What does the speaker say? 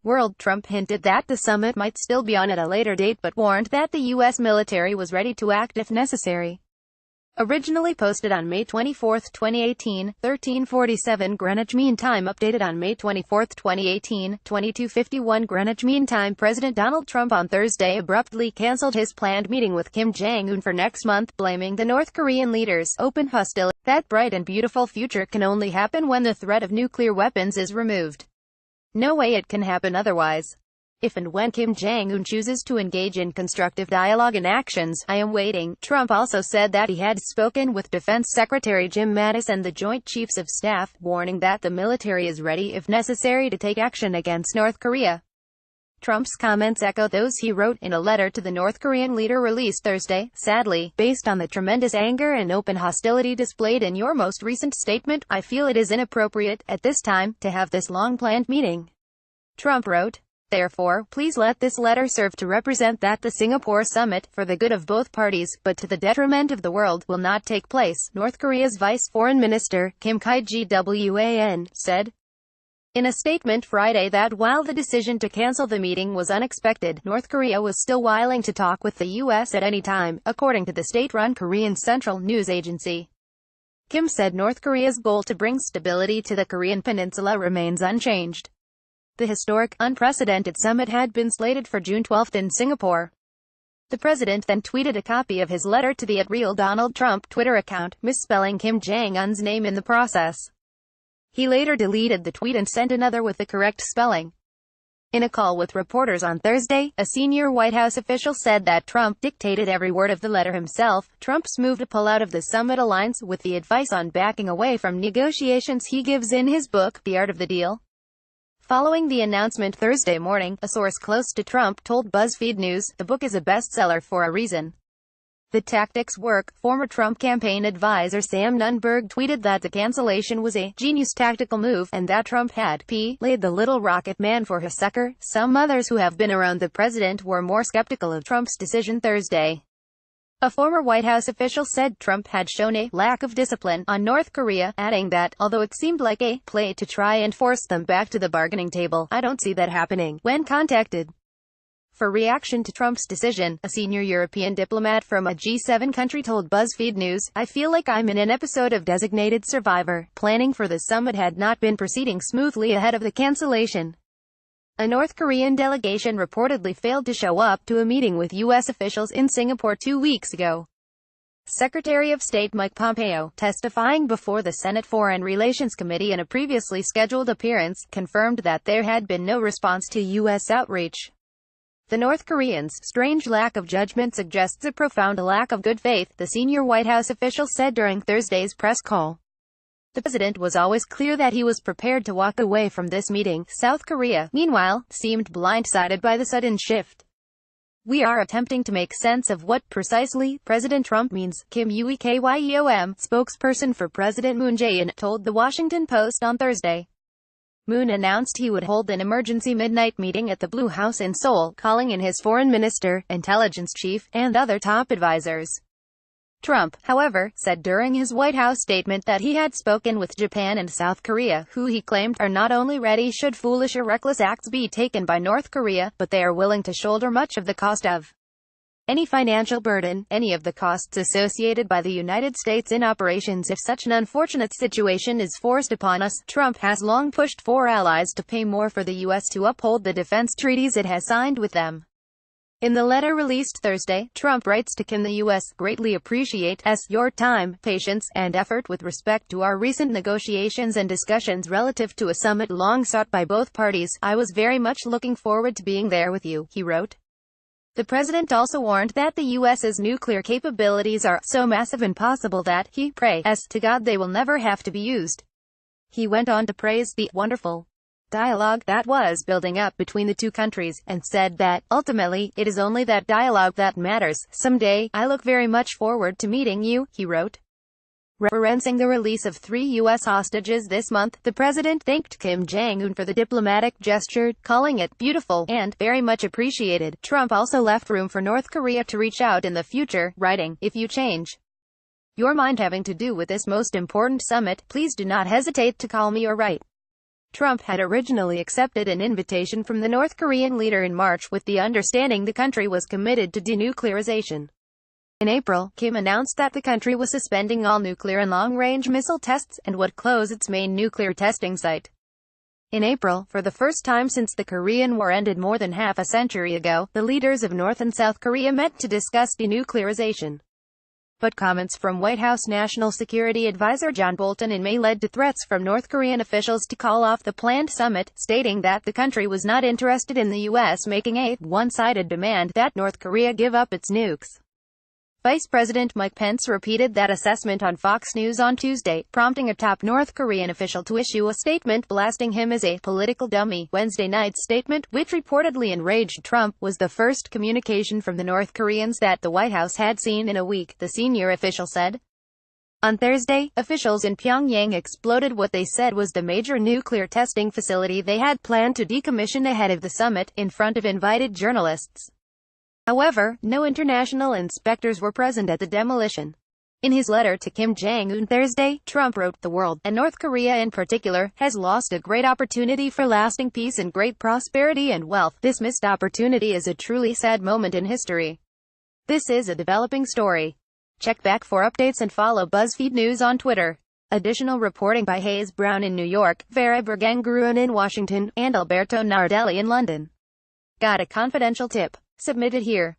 world. Trump hinted that the summit might still be on at a later date but warned that the U.S. military was ready to act if necessary. Originally posted on May 24, 2018, 13:47 Greenwich Mean Time. Updated on May 24, 2018, 22:51 Greenwich Mean Time. President Donald Trump on Thursday abruptly canceled his planned meeting with Kim Jong-un for next month, blaming the North Korean leader's open hostility. That bright and beautiful future can only happen when the threat of nuclear weapons is removed. No way it can happen otherwise. If and when Kim Jong-un chooses to engage in constructive dialogue and actions, I am waiting. Trump also said that he had spoken with Defense Secretary Jim Mattis and the Joint Chiefs of Staff, warning that the military is ready if necessary to take action against North Korea. Trump's comments echo those he wrote in a letter to the North Korean leader released Thursday. Sadly, based on the tremendous anger and open hostility displayed in your most recent statement, I feel it is inappropriate, at this time, to have this long-planned meeting. Trump wrote. Therefore, please let this letter serve to represent that the Singapore summit, for the good of both parties, but to the detriment of the world, will not take place, North Korea's Vice Foreign Minister, Kim Ki-gwan, said in a statement Friday that while the decision to cancel the meeting was unexpected, North Korea was still willing to talk with the U.S. at any time, according to the state-run Korean Central News Agency. Kim said North Korea's goal to bring stability to the Korean peninsula remains unchanged. The historic, unprecedented summit had been slated for June 12 in Singapore. The president then tweeted a copy of his letter to the @RealDonaldTrump Twitter account, misspelling Kim Jong-un's name in the process. He later deleted the tweet and sent another with the correct spelling. In a call with reporters on Thursday, a senior White House official said that Trump dictated every word of the letter himself. Trump's move to pull out of the summit aligns with the advice on backing away from negotiations he gives in his book, The Art of the Deal. Following the announcement Thursday morning, a source close to Trump told BuzzFeed News, the book is a bestseller for a reason. The tactics work. Former Trump campaign advisor Sam Nunberg tweeted that the cancellation was a genius tactical move, and that Trump had laid the little rocket man for his sucker. Some others who have been around the president were more skeptical of Trump's decision Thursday. A former White House official said Trump had shown a lack of discipline on North Korea, adding that, although it seemed like a play to try and force them back to the bargaining table, I don't see that happening. When contacted for reaction to Trump's decision, a senior European diplomat from a G7 country told BuzzFeed News, I feel like I'm in an episode of Designated Survivor. Planning for the summit had not been proceeding smoothly ahead of the cancellation. A North Korean delegation reportedly failed to show up to a meeting with U.S. officials in Singapore 2 weeks ago. Secretary of State Mike Pompeo, testifying before the Senate Foreign Relations Committee in a previously scheduled appearance, confirmed that there had been no response to U.S. outreach. The North Koreans' strange lack of judgment suggests a profound lack of good faith, the senior White House official said during Thursday's press call. The president was always clear that he was prepared to walk away from this meeting. South Korea, meanwhile, seemed blindsided by the sudden shift. We are attempting to make sense of what precisely President Trump means, Kim Ekyom, spokesperson for President Moon Jae-in, told The Washington Post on Thursday. Moon announced he would hold an emergency midnight meeting at the Blue House in Seoul, calling in his foreign minister, intelligence chief, and other top advisors. Trump, however, said during his White House statement that he had spoken with Japan and South Korea, who he claimed are not only ready should foolish or reckless acts be taken by North Korea, but they are willing to shoulder much of the cost of any financial burden, any of the costs associated by the United States in operations if such an unfortunate situation is forced upon us. Trump has long pushed for allies to pay more for the U.S. to uphold the defense treaties it has signed with them. In the letter released Thursday, Trump writes to Kim, the U.S. greatly appreciate your time, patience, and effort with respect to our recent negotiations and discussions relative to a summit long sought by both parties. I was very much looking forward to being there with you, he wrote. The president also warned that the U.S.'s nuclear capabilities are so massive and possible that he prays to God they will never have to be used. He went on to praise the wonderful dialogue that was building up between the two countries, and said that, ultimately, it is only that dialogue that matters. Someday, I look very much forward to meeting you, he wrote. Referencing the release of 3 U.S. hostages this month, the president thanked Kim Jong-un for the diplomatic gesture, calling it beautiful and very much appreciated. Trump also left room for North Korea to reach out in the future, writing, if you change your mind having to do with this most important summit, please do not hesitate to call me or write. Trump had originally accepted an invitation from the North Korean leader in March with the understanding the country was committed to denuclearization. In April, Kim announced that the country was suspending all nuclear and long-range missile tests, and would close its main nuclear testing site. In April, for the first time since the Korean War ended more than half a century ago, the leaders of North and South Korea met to discuss denuclearization. But comments from White House National Security Advisor John Bolton in May led to threats from North Korean officials to call off the planned summit, stating that the country was not interested in the U.S. making a one-sided demand that North Korea give up its nukes. Vice President Mike Pence repeated that assessment on Fox News on Tuesday, prompting a top North Korean official to issue a statement blasting him as a political dummy. Wednesday night's statement, which reportedly enraged Trump, was the first communication from the North Koreans that the White House had seen in a week, the senior official said. On Thursday, officials in Pyongyang exploded what they said was the major nuclear testing facility they had planned to decommission ahead of the summit, in front of invited journalists. However, no international inspectors were present at the demolition. In his letter to Kim Jong-un Thursday, Trump wrote, "The world, and North Korea in particular, has lost a great opportunity for lasting peace and great prosperity and wealth. This missed opportunity is a truly sad moment in history. This is a developing story." Check back for updates and follow BuzzFeed News on Twitter. Additional reporting by Hayes Brown in New York, Vera Bergengruen in Washington, and Alberto Nardelli in London. Got a confidential tip? Submitted here.